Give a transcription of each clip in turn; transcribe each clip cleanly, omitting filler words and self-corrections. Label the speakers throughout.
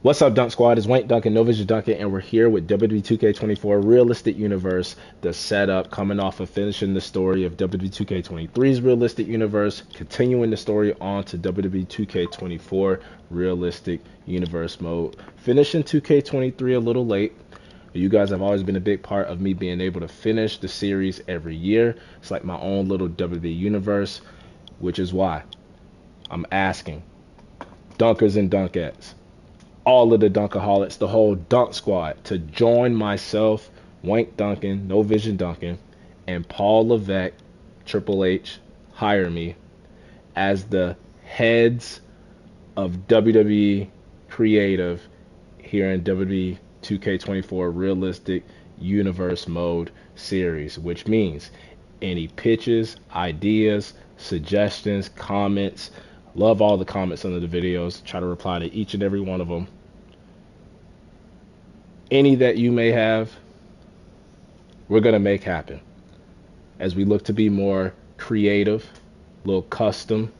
Speaker 1: What's up, Dunk Squad? It's Wayne Duncan, No Vision Duncan, and we're here with WWE 2K24 Realistic Universe, the setup coming off of finishing the story of WWE 2K23's Realistic Universe, continuing the story on to WWE 2K24 Realistic Universe mode. Finishing 2K23 a little late. You guys have always been a big part of me being able to finish the series every year. It's like my own little WWE universe, which is why I'm asking Dunkers and Dunkettes, all of the Dunkaholics, the whole Dunk Squad, to join myself, Wank Duncan, No Vision Duncan, and Paul Levesque, Triple H, hire me as the heads of WWE Creative here in WWE 2K24 Realistic Universe Mode series, which means any pitches, ideas, suggestions, comments. Love all the comments under the videos. Try to reply to each and every one of them. Any that you may have, we're going to make happen as we look to be more creative, a little custom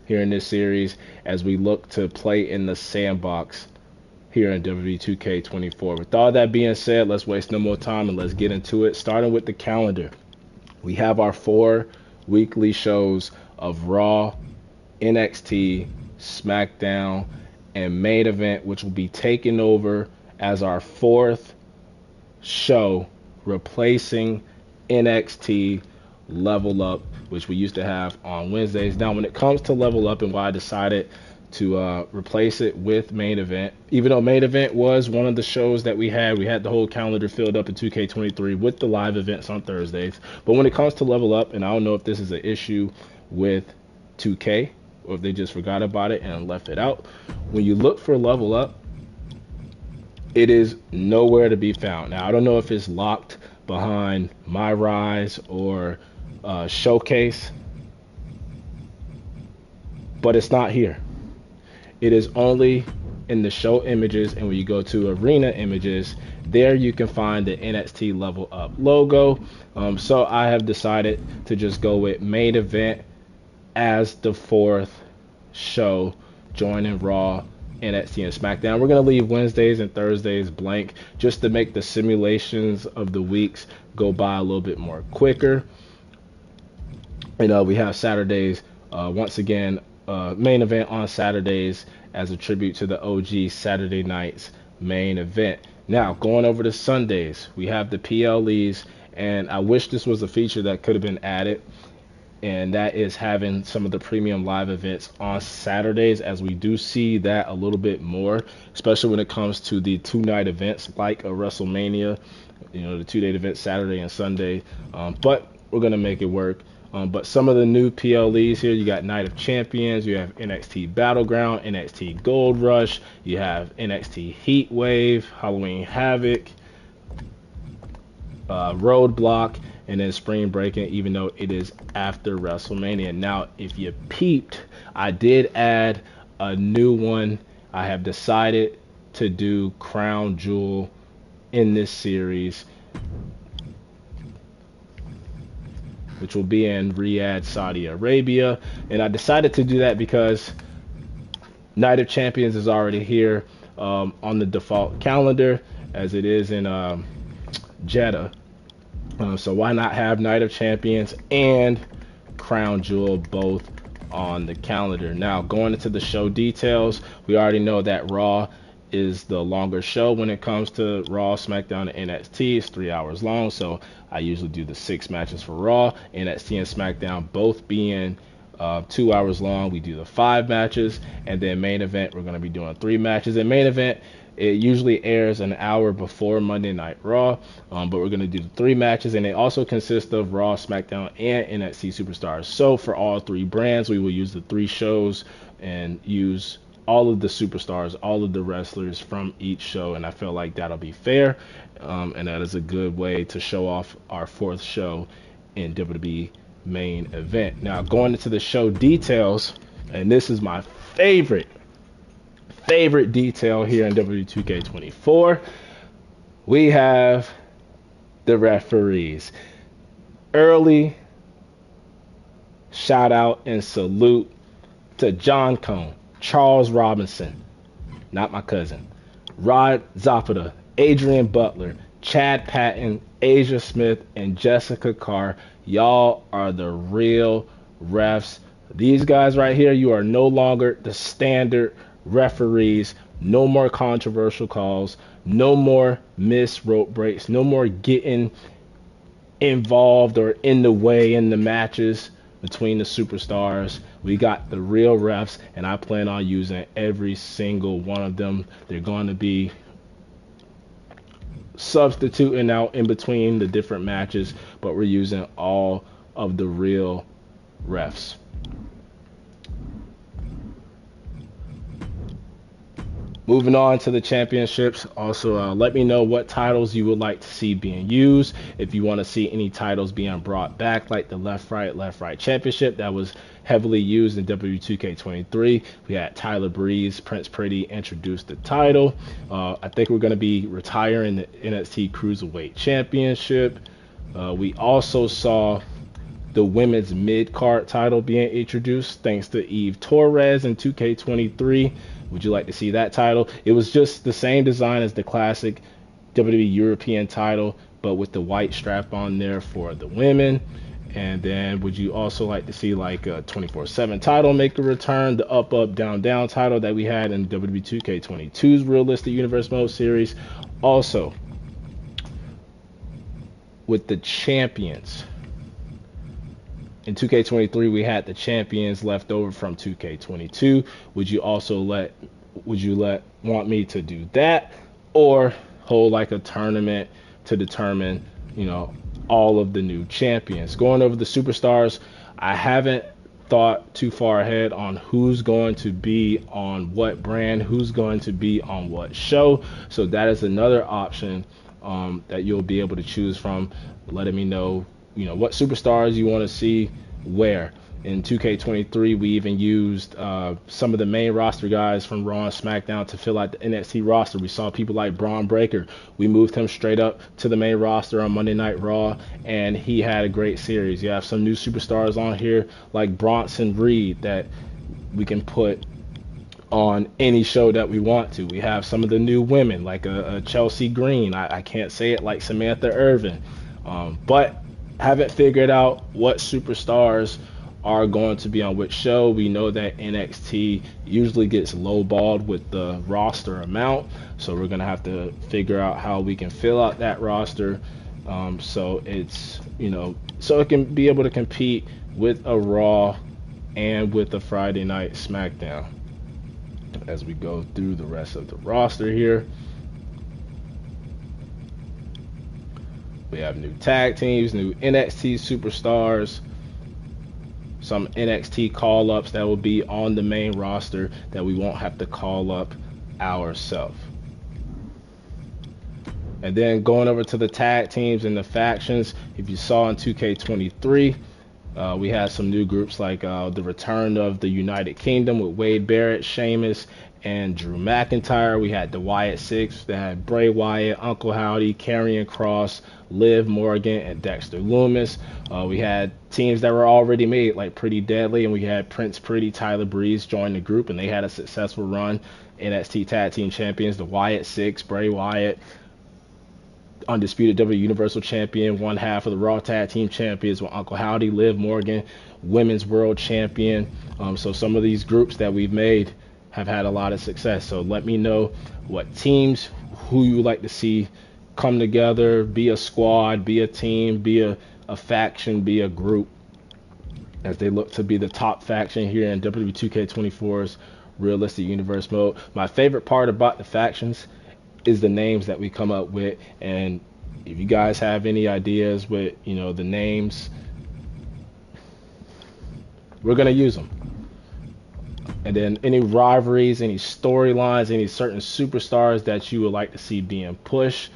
Speaker 1: here in this series, as we look to play in the sandbox here in WWE 2K24. With all that being said, let's waste no more time and let's get into it. Starting with the calendar, we have our 4 weekly shows of Raw, NXT, SmackDown, and Main Event, which will be taking over as our 4th show, replacing NXT Level Up, which we used to have on Wednesdays. Now, when it comes to Level Up and why I decided to replace it with Main Event, even though Main Event was one of the shows that we had the whole calendar filled up in 2K23 with the live events on Thursdays. But when it comes to Level Up, and I don't know if this is an issue with 2K or if they just forgot about it and left it out, when you look for Level Up, it is nowhere to be found. Now, I don't know if it's locked behind My Rise or Showcase, but it's not here. It is only in the show images, and when you go to arena images, there you can find the NXT Level Up logo. So I have decided to just go with Main Event as the 4th show, joining Raw, NXT, and SmackDown. We're going to leave Wednesdays and Thursdays blank just to make the simulations of the weeks go by a little bit more quicker. We have Saturdays, once again, Main Event on Saturdays as a tribute to the OG Saturday Nights Main Event. Now, going over to Sundays, we have the PLEs, and I wish this was a feature that could have been added, and that is having some of the premium live events on Saturdays, as we do see that a little bit more, especially when it comes to the 2-night events like a WrestleMania, the 2-day event Saturday and Sunday. But we're going to make it work. But some of the new PLEs here, you got Night of Champions, you have NXT Battleground, NXT Gold Rush, you have NXT Heat Wave, Halloween Havoc, Roadblock, and then Spring Breaking, even though it is after WrestleMania. Now, if you peeped, I did add a new one. I have decided to do Crown Jewel in this series, which will be in Riyadh, Saudi Arabia. And I decided to do that because Night of Champions is already here on the default calendar, as it is in Jeddah. So why not have Night of Champions and Crown Jewel both on the calendar? Now, going into the show details, we already know that Raw is the longer show when it comes to Raw, SmackDown, and NXT. It's 3 hours long, so I usually do the 6 matches for Raw. NXT and SmackDown both being 2 hours long. We do the 5 matches, and then Main Event, we're going to be doing 3 matches. And Main Event, it usually airs an hour before Monday Night Raw, but we're going to do the 3 matches, and they also consist of Raw, SmackDown, and NXT Superstars. So for all 3 brands, we will use the 3 shows and use all of the superstars, all of the wrestlers from each show, and I feel like that'll be fair, and that is a good way to show off our 4th show in WWE Main Event. Now, going into the show details, and this is my favorite detail here in WWE 2K24, we have the referees. Early shout out and salute to John Cone, Charles Robinson, not my cousin, Rod Zapata, Adrian Butler, Chad Patton, Asia Smith, and Jessica Carr. Y'all are the real refs. These guys right here, you are no longer the standard referees. No more controversial calls. No more missed rope breaks. No more getting involved or in the way in the matches between the superstars. We got the real refs, and I plan on using every single one of them. They're going to be substituting out in between the different matches, but we're using all of the real refs. Moving on to the championships. Also, let me know what titles you would like to see being used. If you want to see any titles being brought back, like the left right championship that was heavily used in WWE 2K23. We had Tyler Breeze, Prince Pretty introduce the title. I think we're going to be retiring the NXT Cruiserweight Championship. We also saw the women's mid-card title being introduced thanks to Eve Torres in 2K23. Would you like to see that title? It was just the same design as the classic WWE European title, but with the white strap on there for the women. And then would you also like to see like a 24/7 title make a return, the up down down title that we had in WWE 2K22's Realistic Universe Mode series? Also, with the champions. In 2K23, we had the champions left over from 2K22. Would you want me to do that, or hold like a tournament to determine, all of the new champions? Going over the superstars, I haven't thought too far ahead on who's going to be on what brand, who's going to be on what show. So that is another option that you'll be able to choose from, letting me know what superstars you want to see where. In 2K23, we even used some of the main roster guys from Raw and SmackDown to fill out the NXT roster. We saw people like Braun Breaker. We moved him straight up to the main roster on Monday Night Raw, and he had a great series. You have some new superstars on here like Bronson Reed that we can put on any show that we want to. We have some of the new women like a Chelsea Green. I can't say it like Samantha Irvin, but haven't figured out what superstars are going to be on which show. We know that NXT usually gets lowballed with the roster amount, so we're gonna have to figure out how we can fill out that roster, so it's so it can be able to compete with a Raw and with a Friday Night SmackDown. As we go through the rest of the roster here, we have new tag teams, new NXT superstars, some NXT call-ups that will be on the main roster that we won't have to call up ourselves. And then going over to the tag teams and the factions, if you saw in 2K23, we had some new groups like the return of the United Kingdom with Wade Barrett, Sheamus, and Drew McIntyre. We had the Wyatt Six that had Bray Wyatt, Uncle Howdy, Karrion Kross, Liv Morgan, and Dexter Lumis. We had teams that were already made like Pretty Deadly, and we had Prince Pretty, Tyler Breeze join the group, and they had a successful run. NXT Tag Team Champions, the Wyatt Six, Bray Wyatt, undisputed WWE Universal Champion, one half of the Raw Tag Team Champions with Uncle Howdy, Liv Morgan, Women's World Champion. So some of these groups that we've made have had a lot of success. So let me know what teams, who you would like to see come together, be a squad, be a team, be a faction, be a group, as they look to be the top faction here in WWE 2K24's Realistic Universe mode. My favorite part about the factions is the names that we come up with, and if you guys have any ideas with the names, we're gonna use them. And then any rivalries, any storylines, any certain superstars that you would like to see being pushed,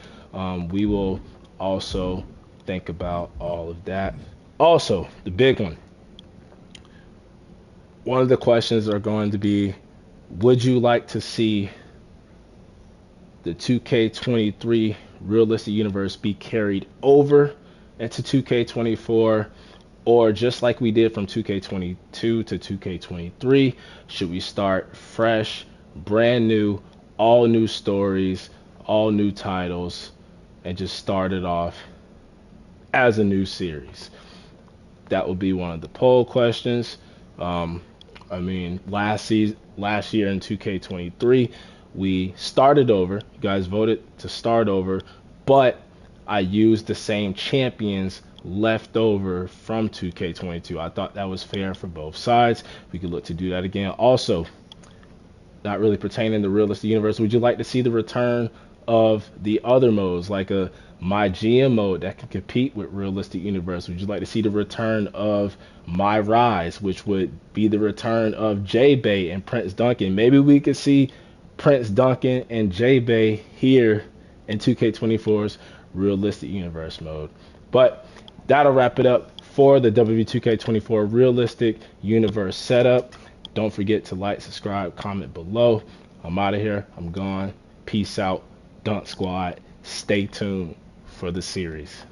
Speaker 1: we will also think about all of that. Also, the big one of the questions are going to be, would you like to see the 2K23 Realistic Universe be carried over into 2K24, or just like we did from 2K22 to 2K23, should we start fresh, brand new, all new stories, all new titles, and just start it off as a new series. That will be one of the poll questions. Um, last year in 2K23, we started over. You guys voted to start over, but I used the same champions left over from 2K22. I thought that was fair for both sides. We could look to do that again. Also, not really pertaining to Realistic Universe, would you like to see the return of the other modes, like a My GM mode that can compete with Realistic Universe? Would you like to see the return of My Rise, which would be the return of J-Bay and Prince Duncan? Maybe we could see Prince Duncan and J-Bay here in 2K24's Realistic Universe mode. But that'll wrap it up for the WWE2K24 Realistic Universe setup. Don't forget to like, subscribe, comment below. I'm out of here. I'm gone. Peace out. Dunk Squad. Stay tuned for the series.